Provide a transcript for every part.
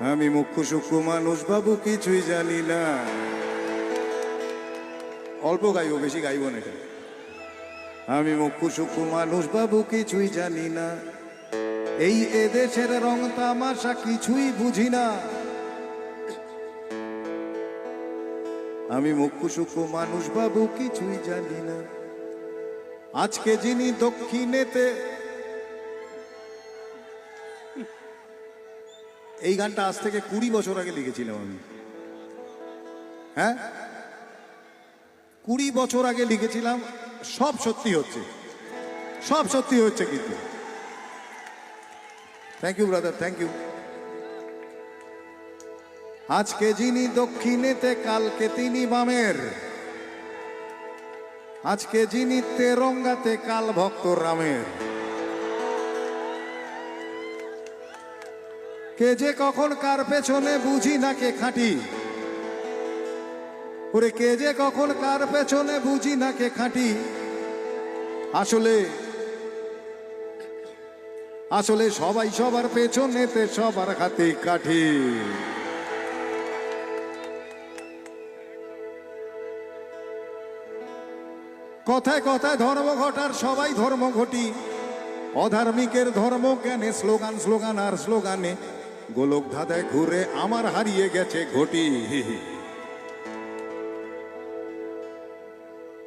আমি মুখ্য সূক্ষ্ম মানুষ বাবু, কিছুই জানি না। অল্প গাইব, বেশি গাইব না এটা। আমি মুখ্য সূক্ষ্ম মানুষ বাবু, কিছুই জানি না। এই এদেশের রং তামাশা কিছুই বুঝি না। আমি মুখ্য সূক্ষ্ম মানুষ বাবু, কিছুই জানি না। আজকে যিনি দক্ষিণেতে, এই গানটা আজ থেকে 20 বছর আগে লিখেছিলাম আমি। হ্যাঁ, 20 বছর আগে লিখেছিলাম। সব সত্যি হচ্ছে, সব সত্যি হচ্ছে। কিন্তু thank you brother, thank you. আজকে যিনি দক্ষিণেতে, কালকে তিনি বামের। আজকে যিনি তেরঙ্গাতে, কাল ভক্ত রামের। কে যে কখন কার পেছনে বুঝি না কে খাঁটি। ওরে কে যে কখন কার পেছনে বুঝি না কে খাঁটি। আসলে আসলে সবাই সবার পেছনেতে, সবার হাতে কাঠি। কথায় কথায় ধর্ম ঘটার সবাই ধর্ম ঘটি। অধার্মিকের ধর্ম জ্ঞানে স্লোগান স্লোগান আর স্লোগানে গোলক ধাঁধায় ঘুরে আমার হারিয়ে গেছে ঘটি।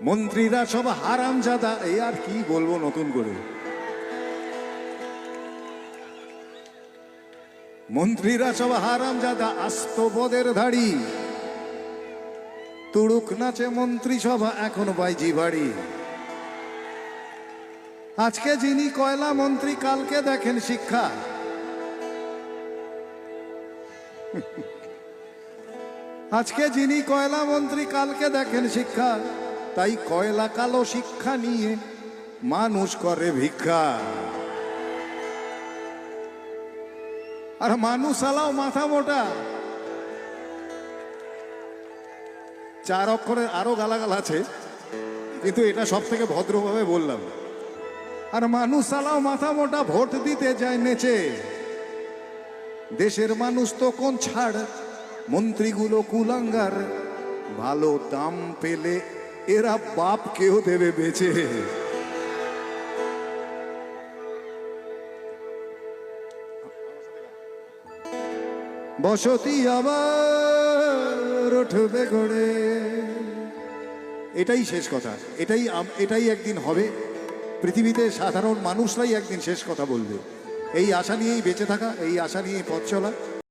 মন্ত্রীরা সব হারামজাদা, এই আর কি বলবো নতুন করে। মন্ত্রীরা সব হারামজাদা, আস্ত বদের ধাড়ি। তুড়ুক নাচে মন্ত্রী সভা, এখন বাইজি বাড়ি। আজকে যিনি কয়লা মন্ত্রী, কালকে দেখেন শিক্ষা। আজকে যিনি কয়লা মন্ত্রী, কালকে দেখেন শিক্ষা। তাই কয়লা কালো শিক্ষা নিয়ে মানুষ করে ভিক্ষা। আর মানুষ আলাও মাথা মোটা। 4 অক্ষরের আরো গালাগাল আছে, কিন্তু এটা সব থেকে ভদ্রভাবে বললাম। আর মানুষ আলাও মাথা মোটা, ভোট দিতে যায় নেচে। দেশের মানুষ তো কোন ছাড়, মন্ত্রীগুলো কুলাঙ্গার। ভালো দাম পেলে এরা বাপ কেউ দেবে বেচে। বসতি আবার উঠবে গড়ে। এটাই শেষ কথা। এটাই একদিন হবে। পৃথিবীতে সাধারণ মানুষরাই একদিন শেষ কথা বলবে। এই আশা নিয়েই বেঁচে থাকা, এই আশা নিয়েই পথ চলা।